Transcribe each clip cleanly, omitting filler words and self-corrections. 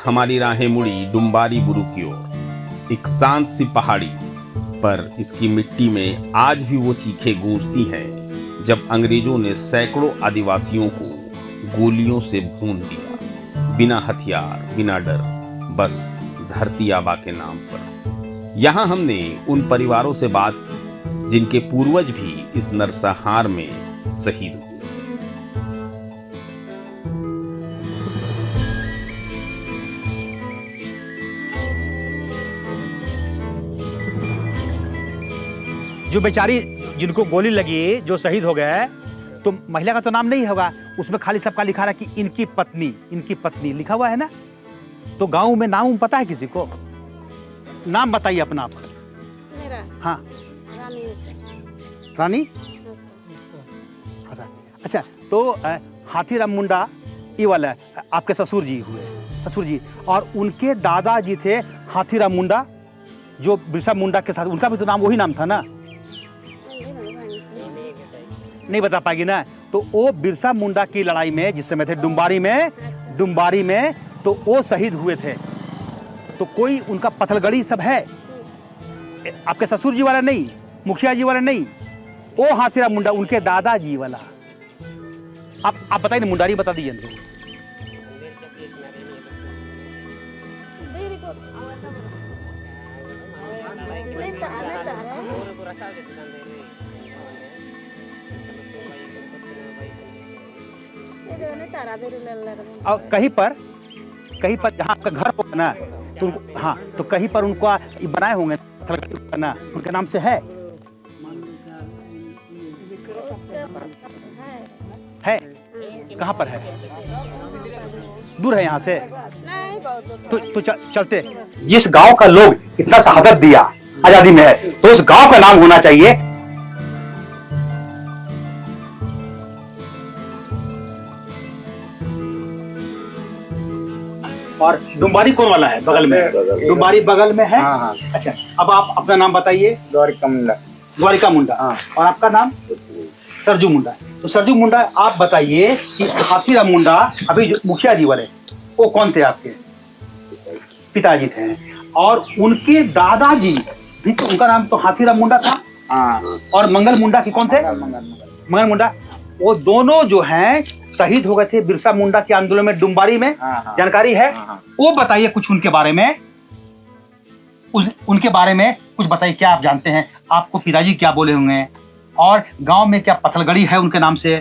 हमारी राहें मुड़ी डुम्बारी बुरु की ओर, एक शांत सी पहाड़ी पर इसकी मिट्टी में आज भी वो चीखें गूंजती हैं जब अंग्रेजों ने सैकड़ों आदिवासियों को गोलियों से भून दिया, बिना हथियार बिना डर, बस धरती आबा के नाम पर। यहाँ हमने उन परिवारों से बात की जिनके पूर्वज भी इस नरसंहार में शहीद हुए। जो बेचारी जिनको गोली लगी, जो शहीद हो गए, तो महिला का तो नाम नहीं होगा उसमें, खाली सबका लिखा रहा कि इनकी पत्नी लिखा हुआ है ना। तो गांव में नाम पता है किसी को? नाम बताइए अपना आप। मेरा हाँ, रानी रानी। अच्छा, तो हाथीराम मुंडा ये वाला आपके ससुर जी हुए, ससुर जी, और उनके दादाजी थे हाथीराम मुंडा, जो बिरसा मुंडा के साथ, उनका भी तो नाम वही नाम था ना। नहीं बता पाएगी ना। तो वो बिरसा मुंडा की लड़ाई में जिस समय थे डुम्बारी में तो वो शहीद हुए थे। तो कोई उनका पथलगड़ी सब है, आपके ससुर जी वाला नहीं, मुखिया जी वाला नहीं, वो हाथीराम मुंडा उनके दादाजी वाला। आप बताइए ना, मुंडारी बता दीजिए हमको। और कहीं पर जहाँ आपका घर होगा ना, तो हाँ, तो कहीं पर उनको बनाए होंगे ना, उनके नाम से है कहाँ पर है? दूर है यहाँ से? तो चलते। जिस गांव का लोग इतना शहादत दिया आजादी में है, तो उस गांव का नाम होना चाहिए। और डुम्बारी कौन वाला है? बगल में। डुम्बारी बगल में है। हाँ। अच्छा, अब आप अपना नाम बताइए। द्वारिका मुंडा। हाँ। और आपका नाम? सरजू मुंडा। तो सरजू मुंडा, आप बताइए कि हाथीराम मुंडा अभी जो मुखिया जी वाले, वो कौन थे आपके? पिताजी थे। और उनके दादाजी भी तो, उनका नाम तो हाथीराम मुंडा था। हाँ। और मंगल मुंडा की कौन थे? मंगल मुंडा। वो दोनों जो हैं शहीद हो गए थे बिरसा मुंडा के आंदोलन में डुम्बारी में। जानकारी है? वो बताइए कुछ उनके बारे में, उनके बारे में कुछ बताइए। क्या आप जानते हैं? आपको पिताजी क्या बोले होंगे? और गांव में क्या पथलगड़ी है उनके नाम से?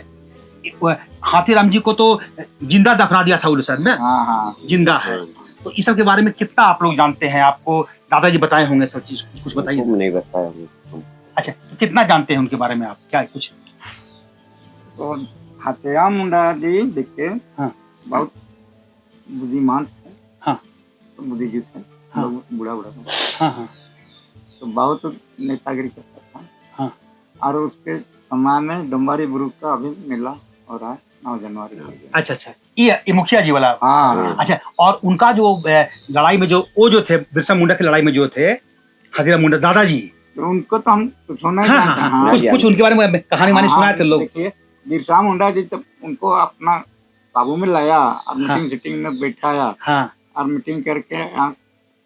हाथीराम जी को तो जिंदा दफना दिया था उड़ीसा में। हाँ। जिंदा है। तो इस सब के बारे में कितना आप लोग जानते हैं? आपको दादाजी बताए होंगे सब चीज, कुछ बताइए। नहीं बताया। अच्छा, तो कितना जानते हैं उनके बारे में आप? क्या कुछ? तो हाथीराम मुंडा जी देखिए, हाँ, बहुत बुद्धिमान थे। हाँ, तो बुद्धिजीवी थे। हाँ, बूढ़ा हाँ, हाँ, तो बहुत नेतागिरी करता था। हाँ। और उसके समय में डुम्बारी बुरु का अभी मेला हो रहा है 9 जनवरी को। अच्छा, ये मुखिया जी वाला। हाँ। अच्छा, और उनका जो लड़ाई में जो थे बिरसा मुंडा की लड़ाई में जो थे हाथीराम मुंडा दादाजी, तो उनको तो हम सुना ही। हाँ, कुछ उनके बारे में कहानी मानी सुनाए थे लोग। देखिए, बिरसा मुंडा जी जब उनको अपना काबू में लाया और मीटिंग सीटिंग में बैठाया, और मीटिंग करके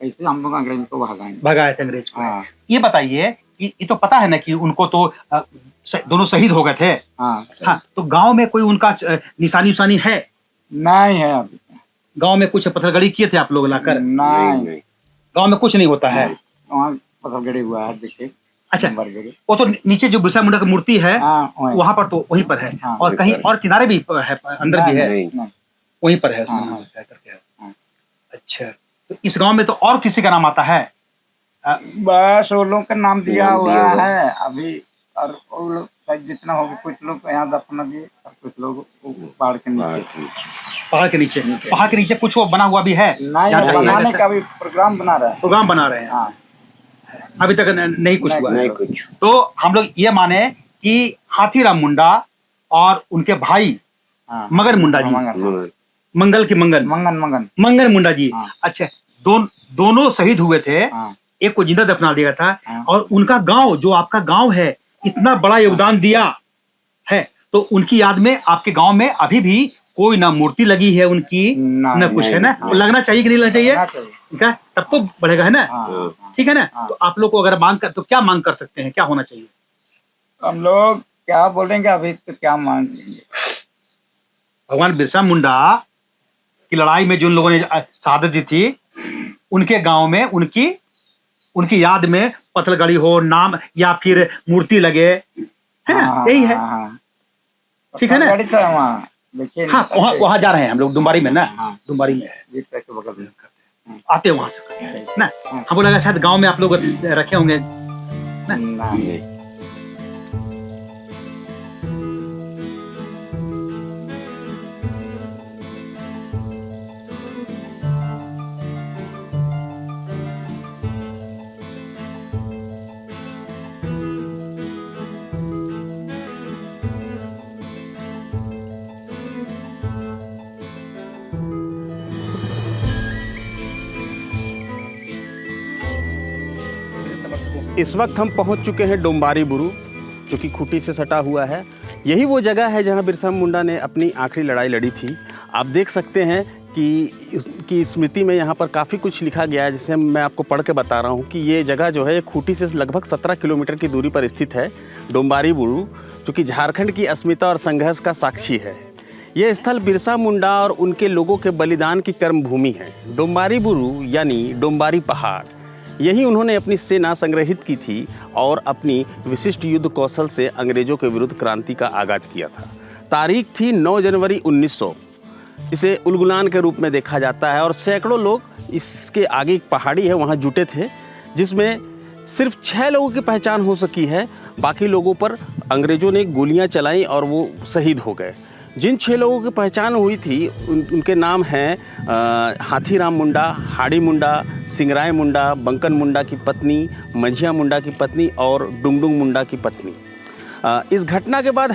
ऐसे हम लोग अंग्रेज को भगाए थे अंग्रेज को। हाँ। ये बताइए, ये तो पता है ना कि उनको तो दोनों शहीद हो गए थे। हाँ, तो गांव में कोई उनका निशानी है? नहीं है अभी। गांव में कुछ पत्थरगड़ी किए थे आप लोग लाकर? नहीं, गांव में कुछ नहीं होता है। वहाँ पत्थरगड़ी हुआ है देखिए। अच्छा, वो तो नीचे जो बिरसा मुंडा की मूर्ति है, वहाँ पर तो वहीं पर है। और कहीं और किनारे भी है, अंदर भी है, वहीं पर है। अच्छा, तो इस गांव में तो और किसी का नाम आता है? बस वो लोग का नाम दिया हुआ है अभी। और वो लोग जितना होगा, कुछ लोग यहाँ दफना दिए और कुछ लोग पहाड़ के नीचे। पहाड़ के नीचे कुछ वो बना हुआ भी है? नहीं, बनाने का भी प्रोग्राम बना रहे हैं। हाँ। अभी तक नहीं कुछ हुआ है। तो हम लोग ये माने कि हाथीराम मुंडा और उनके भाई मगन मुंडा जी, मंगल मुंडा जी। अच्छा, दोनों शहीद हुए थे। एक को जिंदा दफना दिया था। और उनका गांव, जो आपका गांव है, इतना बड़ा योगदान दिया है, तो उनकी याद में आपके गांव में अभी भी कोई ना मूर्ति लगी है उनकी ना कुछ है ना, तो लगना चाहिए कि नहीं लगना चाहिए, ठीक है, तब तो बढ़ेगा है ना, ठीक है ना। तो आप लोग को अगर मांग कर, तो क्या मांग कर सकते हैं, क्या होना चाहिए? हम लोग क्या बोलेंगे अभी, तो क्या मांगेंगे? भगवान बिरसा मुंडा की लड़ाई में जिन लोगों ने शहादत दी थी, उनके गांव में उनकी याद में पत्थलगड़ी हो, नाम या फिर मूर्ति लगे, है ना, यही है, ठीक है ना। हाँ, वहाँ जा रहे हैं हम लोग, डुम्बारी में ना, डुम्बारी में है, आते हैं वहां से ना। हमको लगा शायद गांव में आप लोग रखे होंगे ना। इस वक्त हम पहुंच चुके हैं डोम्बारी बुरू, जो कि खूंटी से सटा हुआ है। यही वो जगह है जहां बिरसा मुंडा ने अपनी आखिरी लड़ाई लड़ी थी। आप देख सकते हैं कि स्मृति में यहाँ पर काफ़ी कुछ लिखा गया है, जिसे मैं आपको पढ़ के बता रहा हूँ कि ये जगह जो है खूंटी से लगभग 17 किलोमीटर की दूरी पर स्थित है। डोम्बारी बुरू, जो कि झारखंड की अस्मिता और संघर्ष का साक्षी है। ये स्थल बिरसा मुंडा और उनके लोगों के बलिदान की कर्मभूमि है। डोम्बारी बुरू यानी डोम्बारी पहाड़, यही उन्होंने अपनी सेना संग्रहित की थी और अपनी विशिष्ट युद्ध कौशल से अंग्रेजों के विरुद्ध क्रांति का आगाज किया था। तारीख थी 9 जनवरी 1900। इसे उलगुलान के रूप में देखा जाता है और सैकड़ों लोग, इसके आगे एक पहाड़ी है वहाँ जुटे थे, जिसमें सिर्फ 6 लोगों की पहचान हो सकी है। बाकी लोगों पर अंग्रेजों ने गोलियां चलाई और वो शहीद हो गए। जिन 6 लोगों की पहचान हुई थी उनके नाम हैं हाथीराम मुंडा, हाड़ी मुंडा, सिंगराय मुंडा, बंकन मुंडा की पत्नी, मंझिया मुंडा की पत्नी और डुंगडुंग मुंडा की पत्नी। इस घटना के बाद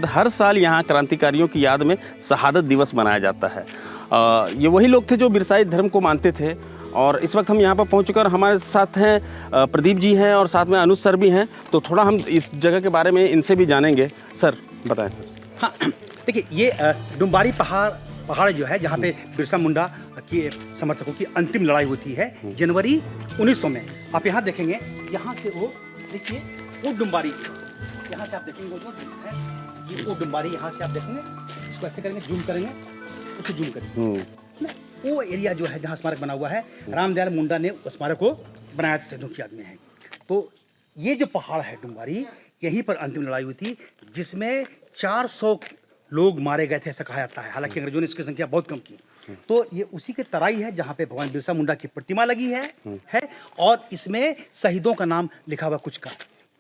हर साल यहाँ क्रांतिकारियों की याद में शहादत दिवस मनाया जाता है। ये वही लोग थे जो बिरसाई धर्म को मानते थे। और इस वक्त हम यहाँ पर पहुँच चुके और हमारे साथ हैं प्रदीप जी हैं और साथ में अनुज सर भी हैं। तो थोड़ा हम इस जगह के बारे में इनसे भी जानेंगे। सर बताएं सर। हाँ, देखिए ये डुम्बारी पहाड़ जो है, जहाँ पे बिरसा मुंडा के समर्थकों की अंतिम लड़ाई होती है जनवरी 1900 में। आप यहाँ देखेंगे, यहाँ से वो देखिए वो डुम्बारी, यहाँ से आप देखेंगे वो जो है, ये वो डुम्बारी, यहाँ से आप देखेंगे, इसको ऐसे करेंगे, जूम करेंगे, उसे जूम करेंगे, वो एरिया जो है जहाँ स्मारक बना हुआ है, रामदयाल मुंडा ने उस स्मारक को बनाया था, शहीदों की याद में है। तो ये जो पहाड़ है डुम्बारी, यहीं पर अंतिम लड़ाई हुई थी, जिसमें 400 लोग मारे गए थे, ऐसा कहा जाता है। हालांकि अंग्रेजों ने इसकी संख्या बहुत कम की। तो ये उसी के तराई है जहाँ पे भगवान बिरसा मुंडा की प्रतिमा लगी है और इसमें शहीदों का नाम लिखा हुआ कुछ का।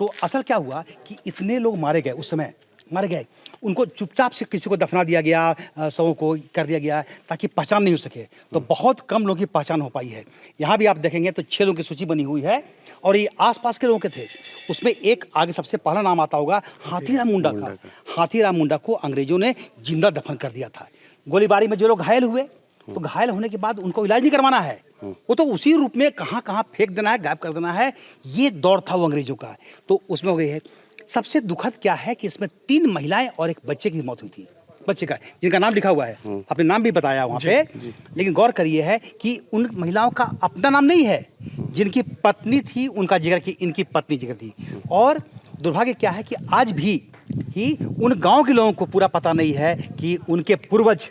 तो असल क्या हुआ कि इतने लोग मारे गए, उस समय मारे गए, उनको चुपचाप से किसी को दफना दिया गया, शवों को कर दिया गया ताकि पहचान नहीं हो सके। तो बहुत कम लोगों की पहचान हो पाई है। यहाँ भी आप देखेंगे तो 6 लोगों की सूची बनी हुई है और ये आसपास के लोगों के थे। उसमें एक आगे सबसे पहला नाम आता होगा हाथीराम मुंडा का। हाथीराम मुंडा को अंग्रेजों ने जिंदा दफन कर दिया था। गोलीबारी में जो लोग घायल हुए, तो घायल होने के बाद उनको इलाज नहीं करवाना है, वो तो उसी रूप में कहाँ कहाँ फेंक देना है, गायब कर देना है। ये दौर था वो अंग्रेजों का। तो उसमें हो गई है। सबसे दुखद क्या है कि इसमें 3 महिलाएं और एक बच्चे की मौत हुई थी। बच्चे का, जिनका नाम लिखा हुआ है, आपने नाम भी बताया वहाँ पे। लेकिन गौर करिए है कि उन महिलाओं का अपना नाम नहीं है, जिनकी पत्नी थी उनका जिक्र की, इनकी पत्नी जिक्र थी। और दुर्भाग्य क्या है कि आज भी उन गांव के लोगों को पूरा पता नहीं है कि उनके पूर्वज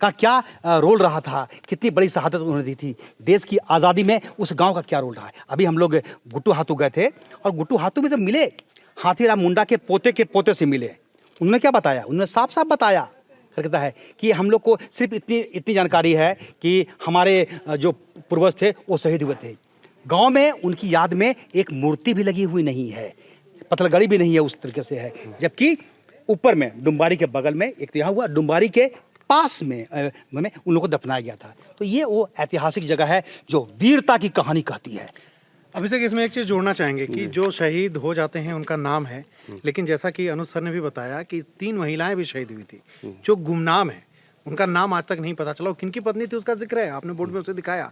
का क्या रोल रहा था, कितनी बड़ी शहादत उन्होंने दी थी देश की आज़ादी में, उस गांव का क्या रोल रहा है। अभी हम लोग गुट्टू हाथू गए थे और गुट्टू हाथू में जब मिले, हाथीराम मुंडा के पोते से मिले। उन्होंने क्या बताया, उन्होंने साफ साफ बताया, कहता है कि हम लोग को सिर्फ इतनी जानकारी है कि हमारे जो पूर्वज थे वो शहीद हुए थे। गांव में उनकी याद में एक मूर्ति भी लगी हुई नहीं है, पत्थलगड़ी भी नहीं है, उस तरीके से है। जबकि ऊपर में डुम्बारी के बगल में एक तो यहाँ हुआ, डुम्बारी के पास में उन लोगों को दफनाया गया था। तो ये वो ऐतिहासिक जगह है जो वीरता की कहानी कहती है। अभिषेक, इसमें एक चीज़ जोड़ना चाहेंगे कि जो शहीद हो जाते हैं उनका नाम है, लेकिन जैसा कि अनुज सर ने भी बताया कि 3 महिलाएं भी शहीद हुई थी जो गुमनाम है, उनका नाम आज तक नहीं पता चला। किनकी पत्नी थी उसका जिक्र है, आपने बोर्ड में उसे दिखाया।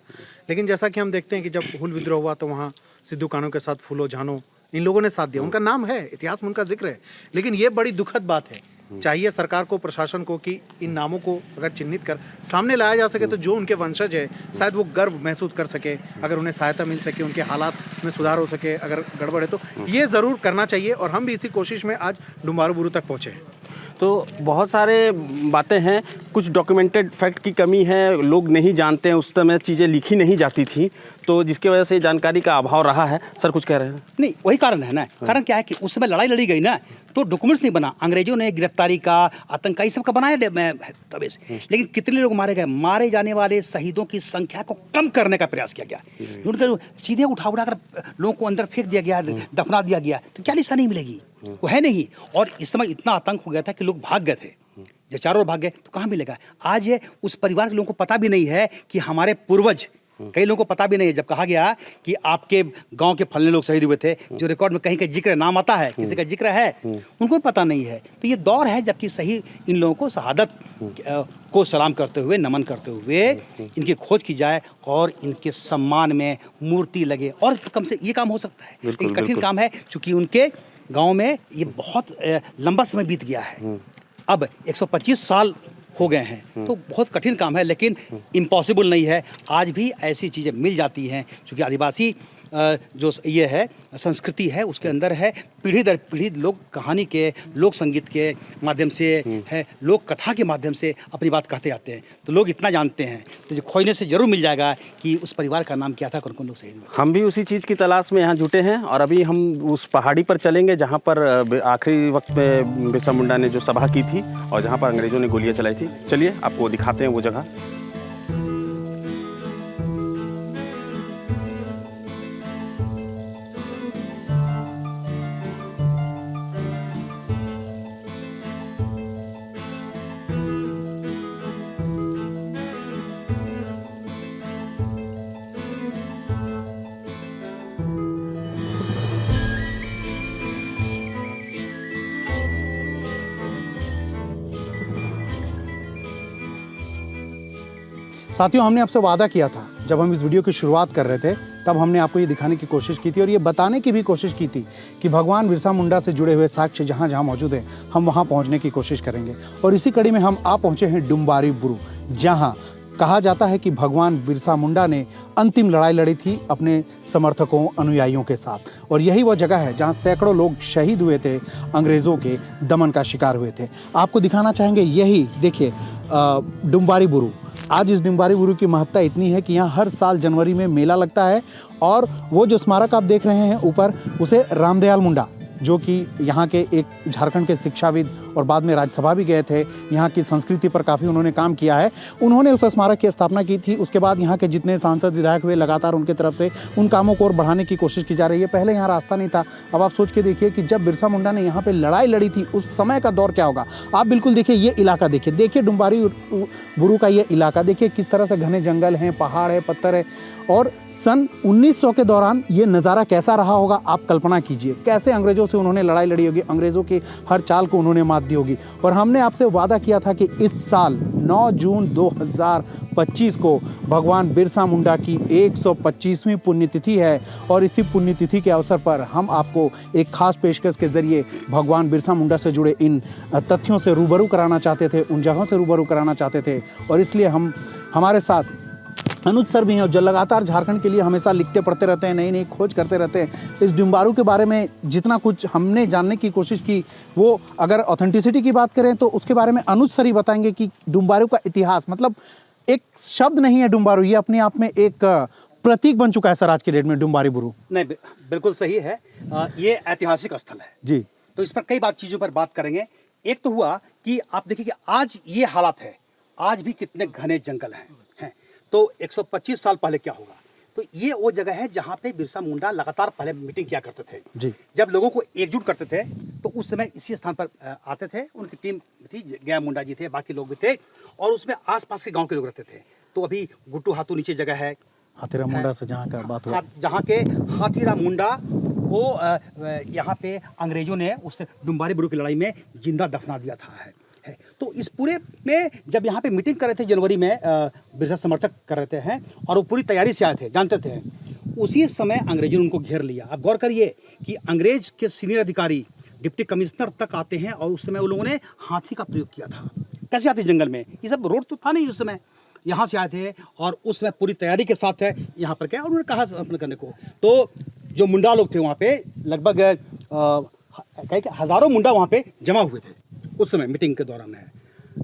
लेकिन जैसा कि हम देखते हैं कि जब हुल विद्रोह हुआ तो वहाँ सिद्धू कान्हू के साथ फूलो झानो इन लोगों ने साथ दिया, उनका नाम है, इतिहास में उनका जिक्र है। लेकिन ये बड़ी दुखद बात है चाहिए सरकार को, प्रशासन को कि इन नामों को अगर चिन्हित कर सामने लाया जा सके तो जो उनके वंशज है शायद वो गर्व महसूस कर सके, अगर उन्हें सहायता मिल सके, उनके हालात में सुधार हो सके। अगर गड़बड़ है तो ये ज़रूर करना चाहिए और हम भी इसी कोशिश में आज डुम्बारू बुरू तक पहुँचे हैं। तो बहुत सारे बातें हैं, कुछ डॉक्यूमेंटेड फैक्ट की कमी है, लोग नहीं जानते हैं, उस समय चीज़ें लिखी नहीं जाती थी, तो जिसकी वजह से जानकारी का अभाव रहा है। सर कुछ कह रहे हैं? नहीं, वही कारण है ना। कारण क्या है कि उस समय लड़ाई लड़ी गई ना, तो डॉक्यूमेंट्स नहीं बना। अंग्रेजों ने गिरफ्तारी का, आतंकी सब का बनाया दस्तावेज, लेकिन कितने लोग मारे गए। मारे जाने वाले शहीदों की संख्या को कम करने का प्रयास किया गया। उनके सीधे उठा कर लोगों को अंदर फेंक दिया गया, दफना दिया गया, तो क्या निशानी मिलेगी? वो है नहीं। और इस समय इतना आतंक हो गया था कि लोग भाग गए थे, जब चारों ओर भाग गए तो कहाँ मिलेगा? आज ये उस परिवार के लोगों को पता भी नहीं है कि हमारे पूर्वज, कई लोगों को पता भी नहीं है। जब कहा गया कि आपके गांव के फलने लोग शहीद हुए थे, जो रिकॉर्ड में कहीं का जिक्र नाम आता है, किसी का जिक्र है, उनको भी पता नहीं है। तो ये दौर है जबकि सही इन लोगों को शहादत को सलाम करते हुए, नमन करते हुए इनकी खोज की जाए और इनके सम्मान में मूर्ति लगे। और कम से ये काम हो सकता है, लेकिन कठिन काम है क्योंकि उनके गांव में ये बहुत लंबा समय बीत गया है। अब 125 साल हो गए हैं, तो बहुत कठिन काम है, लेकिन इम्पॉसिबल नहीं है। आज भी ऐसी चीज़ें मिल जाती हैं क्योंकि आदिवासी जो ये है संस्कृति है, उसके अंदर है पीढ़ी दर पीढ़ी लोग कहानी के, लोक संगीत के माध्यम से है, लोक कथा के माध्यम से अपनी बात कहते आते हैं। तो लोग इतना जानते हैं, तो जो खोजने से जरूर मिल जाएगा कि उस परिवार का नाम क्या था, कौन कौन लोग शहीद हुए। हम भी उसी चीज़ की तलाश में यहाँ जुटे हैं और अभी हम उस पहाड़ी पर चलेंगे जहाँ पर आखिरी वक्त में बिरसा मुंडा ने जो सभा की थी और जहाँ पर अंग्रेज़ों ने गोलियाँ चलाई थी। चलिए आपको दिखाते हैं वो जगह। साथियों, हमने आपसे वादा किया था जब हम इस वीडियो की शुरुआत कर रहे थे, तब हमने आपको ये दिखाने की कोशिश की थी और ये बताने की भी कोशिश की थी कि भगवान बिरसा मुंडा से जुड़े हुए साक्ष्य जहाँ जहाँ मौजूद हैं, हम वहाँ पहुँचने की कोशिश करेंगे। और इसी कड़ी में हम आ पहुँचे हैं डुम्बारी बुरू, जहाँ कहा जाता है कि भगवान बिरसा मुंडा ने अंतिम लड़ाई लड़ी थी अपने समर्थकों, अनुयायियों के साथ। और यही वो जगह है जहाँ सैकड़ों लोग शहीद हुए थे, अंग्रेज़ों के दमन का शिकार हुए थे। आपको दिखाना चाहेंगे, यही देखिए डुम्बारी बुरू। आज इस डुम्बारी बुरू की महत्ता इतनी है कि यहाँ हर साल जनवरी में मेला लगता है और वो जो स्मारक आप देख रहे हैं ऊपर, उसे रामदयाल मुंडा, जो कि यहाँ के एक झारखंड के शिक्षाविद और बाद में राज्यसभा भी गए थे, यहाँ की संस्कृति पर काफ़ी उन्होंने काम किया है, उन्होंने उस स्मारक की स्थापना की थी। उसके बाद यहाँ के जितने सांसद विधायक हुए, लगातार उनके तरफ से उन कामों को और बढ़ाने की कोशिश की जा रही है। पहले यहाँ रास्ता नहीं था। अब आप सोच के देखिए कि जब बिरसा मुंडा ने यहाँ पर लड़ाई लड़ी थी, उस समय का दौर क्या होगा। आप बिल्कुल देखिए, ये इलाका देखिए डुम्बारी बुरू का ये इलाका देखिए, किस तरह से घने जंगल हैं, पहाड़ है, पत्थर है। और सन 1900 के दौरान ये नज़ारा कैसा रहा होगा, आप कल्पना कीजिए। कैसे अंग्रेज़ों से उन्होंने लड़ाई लड़ी होगी, अंग्रेज़ों की हर चाल को उन्होंने मात दी होगी। और हमने आपसे वादा किया था कि इस साल 9 जून 2025 को भगवान बिरसा मुंडा की 125वीं पुण्यतिथि है और इसी पुण्यतिथि के अवसर पर हम आपको एक खास पेशकश के ज़रिए भगवान बिरसा मुंडा से जुड़े इन तथ्यों से रूबरू कराना चाहते थे, उन जगहों से रूबरू कराना चाहते थे। और इसलिए हमारे साथ अनुज सर भी हैं, जो लगातार झारखंड के लिए हमेशा लिखते पढ़ते रहते हैं, नई नई खोज करते रहते हैं। इस डुम्बारू के बारे में जितना कुछ हमने जानने की कोशिश की, वो अगर ऑथेंटिसिटी की बात करें तो उसके बारे में अनुज सर ही बताएंगे कि डुम्बारू का इतिहास, मतलब एक शब्द नहीं है डुम्बारू, ये अपने आप में एक प्रतीक बन चुका है सर आज के डेट में डुम्बारी बुरू। नहीं, बिल्कुल सही है। ये ऐतिहासिक स्थल है जी। तो इस पर कई चीज़ों पर बात करेंगे। एक तो हुआ कि आप देखिए कि आज ये हालात है, आज भी कितने घने जंगल हैं। तो 125 साल पहले क्या होगा। तो ये वो जगह है जहाँ पे बिरसा मुंडा लगातार पहले मीटिंग किया करते थे जी। जब लोगों को एकजुट करते थे तो उस समय इसी स्थान पर आते थे। उनकी टीम थी, गया मुंडा जी थे, बाकी लोग भी थे और उसमें आसपास के गांव के लोग रहते थे। तो अभी गुट्टू हाथू नीचे जगह है, हाथीराम मुंडा से जहाँ का बात हुआ, जहाँ के हाथीराम मुंडा को यहाँ पे अंग्रेजों ने उस डुम्बारी बुरू की लड़ाई में जिंदा दफना दिया था है। तो इस पूरे में जब यहाँ पे मीटिंग कर रहे थे जनवरी में, बिरसा समर्थक कर रहे हैं और वो पूरी तैयारी से आए थे, जानते थे। उसी समय अंग्रेजों ने उनको घेर लिया। अब गौर करिए कि अंग्रेज के सीनियर अधिकारी डिप्टी कमिश्नर तक आते हैं और उस समय उन लोगों ने हाथी का प्रयोग किया था। कैसे आते जंगल में, ये सब रोड तो था नहीं उस समय, यहाँ से आए थे और उस समय पूरी तैयारी के साथ है यहाँ पर क्या उन्होंने कहा अपने करने को। तो जो मुंडा लोग थे वहाँ पे लगभग हज़ारों मुंडा वहाँ पे जमा हुए थे उस समय मीटिंग के दौरान है।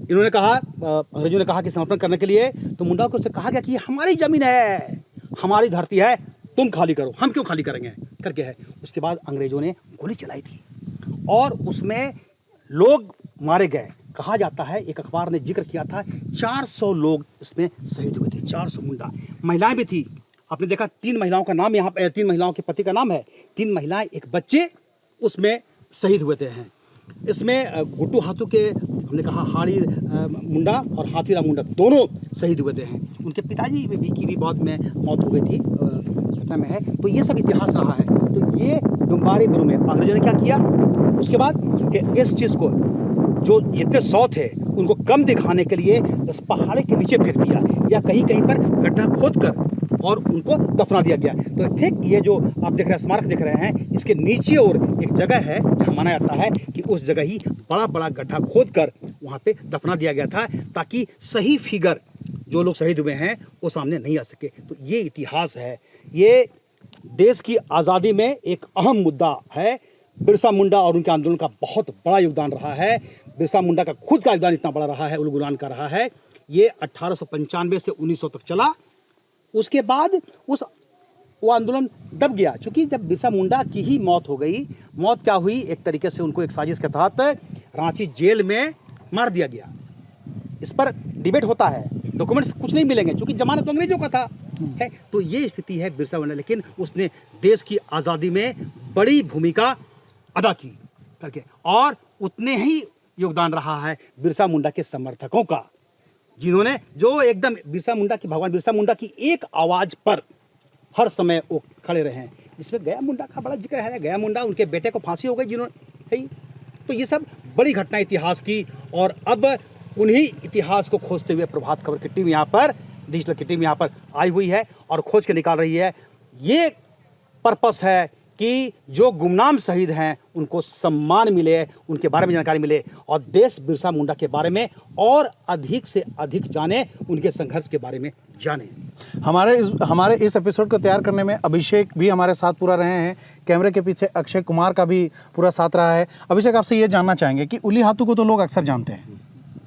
इन्होंने कहा, अंग्रेजों ने कहा कि समर्पण करने के लिए, तो मुंडा को उससे कहा गया कि हमारी ज़मीन है, हमारी धरती है, तुम खाली करो, हम क्यों खाली करेंगे करके है। उसके बाद अंग्रेज़ों ने गोली चलाई थी और उसमें लोग मारे गए। कहा जाता है, एक अखबार ने जिक्र किया था 400 लोग इसमें शहीद हुए थे, 400 मुंडा। महिलाएं भी थी, आपने देखा 3 महिलाओं का नाम यहाँ पे, 3 महिलाओं के पति का नाम है, 3 महिलाएं, एक बच्चे उसमें शहीद हुए थे हैं। इसमें गुट्टू हाथू के हमने कहा हाड़ी मुंडा और हाथीराम मुंडा दोनों शहीद हुए थे हैं। उनके पिताजी की भी बाद में मौत हो गई थी घटना में है। तो ये सब इतिहास रहा है। तो ये डुम्बारी बुरु में अंग्रेजों ने क्या किया उसके बाद कि इस चीज़ को जो इतने 100 थे उनको कम दिखाने के लिए इस पहाड़ी के नीचे फेंक दिया या कहीं कहीं पर गड्ढा खोद कर और उनको दफना दिया गया। तो ठीक ये जो आप देख रहे हैं स्मारक देख रहे हैं, इसके नीचे और एक जगह है जहाँ माना जाता है कि उस जगह ही बड़ा बड़ा गड्ढा खोद कर वहाँ पे दफना दिया गया था ताकि सही फिगर जो लोग शहीद हुए हैं वो सामने नहीं आ सके। तो ये इतिहास है, ये देश की आज़ादी में एक अहम मुद्दा है। बिरसा मुंडा और उनके आंदोलन का बहुत बड़ा योगदान रहा है। बिरसा मुंडा का खुद का योगदान इतना बड़ा रहा है, उलगुलान का रहा है। ये 1895 से 1900 तक चला। उसके बाद वो आंदोलन दब गया, क्योंकि जब बिरसा मुंडा की ही मौत हो गई। मौत क्या हुई, एक तरीके से उनको एक साजिश के तहत रांची जेल में मार दिया गया। इस पर डिबेट होता है, डॉक्यूमेंट्स कुछ नहीं मिलेंगे क्योंकि जमानत तो अंग्रेजों का था है। तो ये स्थिति है बिरसा मुंडा, लेकिन उसने देश की आज़ादी में बड़ी भूमिका अदा की करके, और उतने ही योगदान रहा है बिरसा मुंडा के समर्थकों का, जिन्होंने जो एकदम बिरसा मुंडा की, भगवान बिरसा मुंडा की एक आवाज़ पर हर समय वो खड़े रहे हैं। जिसमें गया मुंडा का बड़ा जिक्र है। गया मुंडा, उनके बेटे को फांसी हो गई जिन्होंने है। तो ये सब बड़ी घटना इतिहास की, और अब उन्हीं इतिहास को खोजते हुए प्रभात खबर की टीम यहाँ पर, डिजिटल की टीम यहाँ पर आई हुई है और खोज के निकाल रही है। ये पर्पस है कि जो गुमनाम शहीद हैं उनको सम्मान मिले, उनके बारे में जानकारी मिले, और देश बिरसा मुंडा के बारे में और अधिक से अधिक जाने, उनके संघर्ष के बारे में जाने। हमारे इस एपिसोड को तैयार करने में अभिषेक भी हमारे साथ पूरा रहे हैं। कैमरे के पीछे अक्षय कुमार का भी पूरा साथ रहा है। अभिषेक, आपसे ये जानना चाहेंगे कि उली हाथू को तो लोग अक्सर जानते हैं,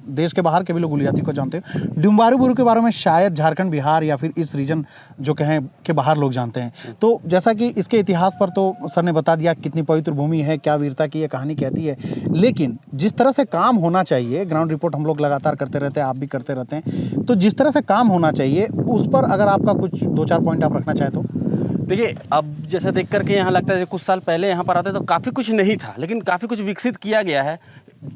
देश के बाहर के भी लोग उली हाथू को जानते हैं। डुम्बारी बुरु के बारे में शायद झारखंड, बिहार या फिर इस रीजन जो कहें के बाहर लोग जानते हैं। तो जैसा कि इसके इतिहास पर तो सर ने बता दिया कितनी पवित्र भूमि है, क्या वीरता की ये कहानी कहती है, लेकिन जिस तरह से काम होना चाहिए, ग्राउंड रिपोर्ट हम लोग लगातार करते रहते हैं, आप भी करते रहते हैं, तो जिस तरह से काम होना चाहिए उस पर अगर आपका कुछ 2-4 पॉइंट आप रखना चाहें तो। देखिए, अब जैसे देख करके यहाँ लगता है कुछ साल पहले यहाँ पर आते तो काफ़ी कुछ नहीं था, लेकिन काफ़ी कुछ विकसित किया गया है।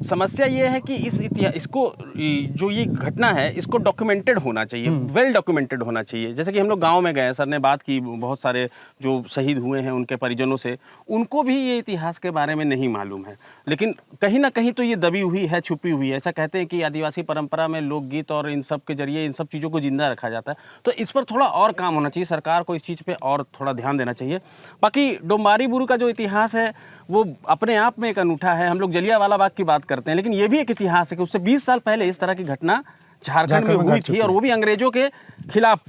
समस्या ये है कि इसको जो ये घटना है इसको डॉक्यूमेंटेड होना चाहिए, वेल डॉक्यूमेंटेड होना चाहिए। जैसे कि हम लोग गांव में गए, सर ने बात की बहुत सारे जो शहीद हुए हैं उनके परिजनों से, उनको भी ये इतिहास के बारे में नहीं मालूम है, लेकिन कहीं ना कहीं तो ये दबी हुई है, छुपी हुई है। ऐसा कहते हैं कि आदिवासी परंपरा में लोकगीत और इन सब के जरिए इन सब चीज़ों को जिंदा रखा जाता है। तो इस पर थोड़ा और काम होना चाहिए, सरकार को इस चीज़ पर और थोड़ा ध्यान देना चाहिए। बाकी डुम्बारी बुरु का जो इतिहास है वो अपने आप में एक अनूठा है। हम लोग जलियांवाला बाग की बात करते हैं, लेकिन ये भी एक इतिहास है कि उससे 20 साल पहले इस तरह की घटना झारखंड में हुई थी, और वो भी अंग्रेजों के खिलाफ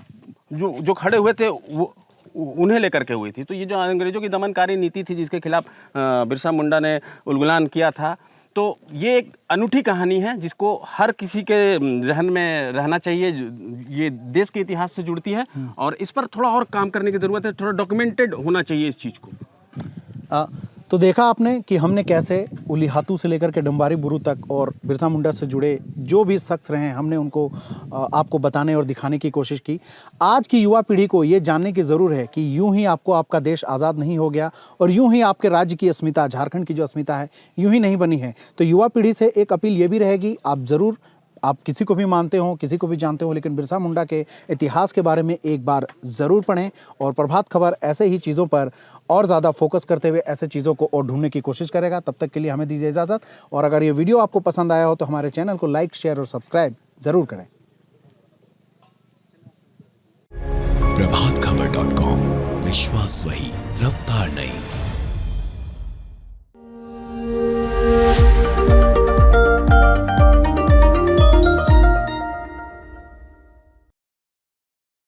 जो खड़े हुए थे वो उन्हें लेकर के हुई थी। तो ये जो अंग्रेजों की दमनकारी नीति थी जिसके खिलाफ बिरसा मुंडा ने उलगुलान किया था, तो ये एक अनूठी कहानी है जिसको हर किसी के जहन में रहना चाहिए। ये देश के इतिहास से जुड़ती है और इस पर थोड़ा और काम करने की ज़रूरत है, थोड़ा डॉक्यूमेंटेड होना चाहिए इस चीज़ को। तो देखा आपने कि हमने कैसे उली हाथू से लेकर के डुम्बारी बुरु तक और बिरसा मुंडा से जुड़े जो भी शख्स रहे हैं, हमने उनको आपको बताने और दिखाने की कोशिश की। आज की युवा पीढ़ी को ये जानने की ज़रूर है कि यूं ही आपको आपका देश आज़ाद नहीं हो गया और यूं ही आपके राज्य की अस्मिता, झारखंड की जो अस्मिता है, यूं ही नहीं बनी है। तो युवा पीढ़ी से एक अपील ये भी रहेगी, आप किसी को भी मानते हो, किसी को भी जानते हो, लेकिन बिरसा मुंडा के इतिहास के बारे में एक बार ज़रूर पढ़ें। और प्रभात खबर ऐसे ही चीज़ों पर और ज़्यादा फोकस करते हुए ऐसे चीज़ों को और ढूंढने की कोशिश करेगा। तब तक के लिए हमें दीजिए इजाज़त, और अगर ये वीडियो आपको पसंद आया हो तो हमारे चैनल को लाइक, शेयर और सब्सक्राइब ज़रूर करें। प्रभातखबर.com, विश्वास वही, रफ्तार नहीं।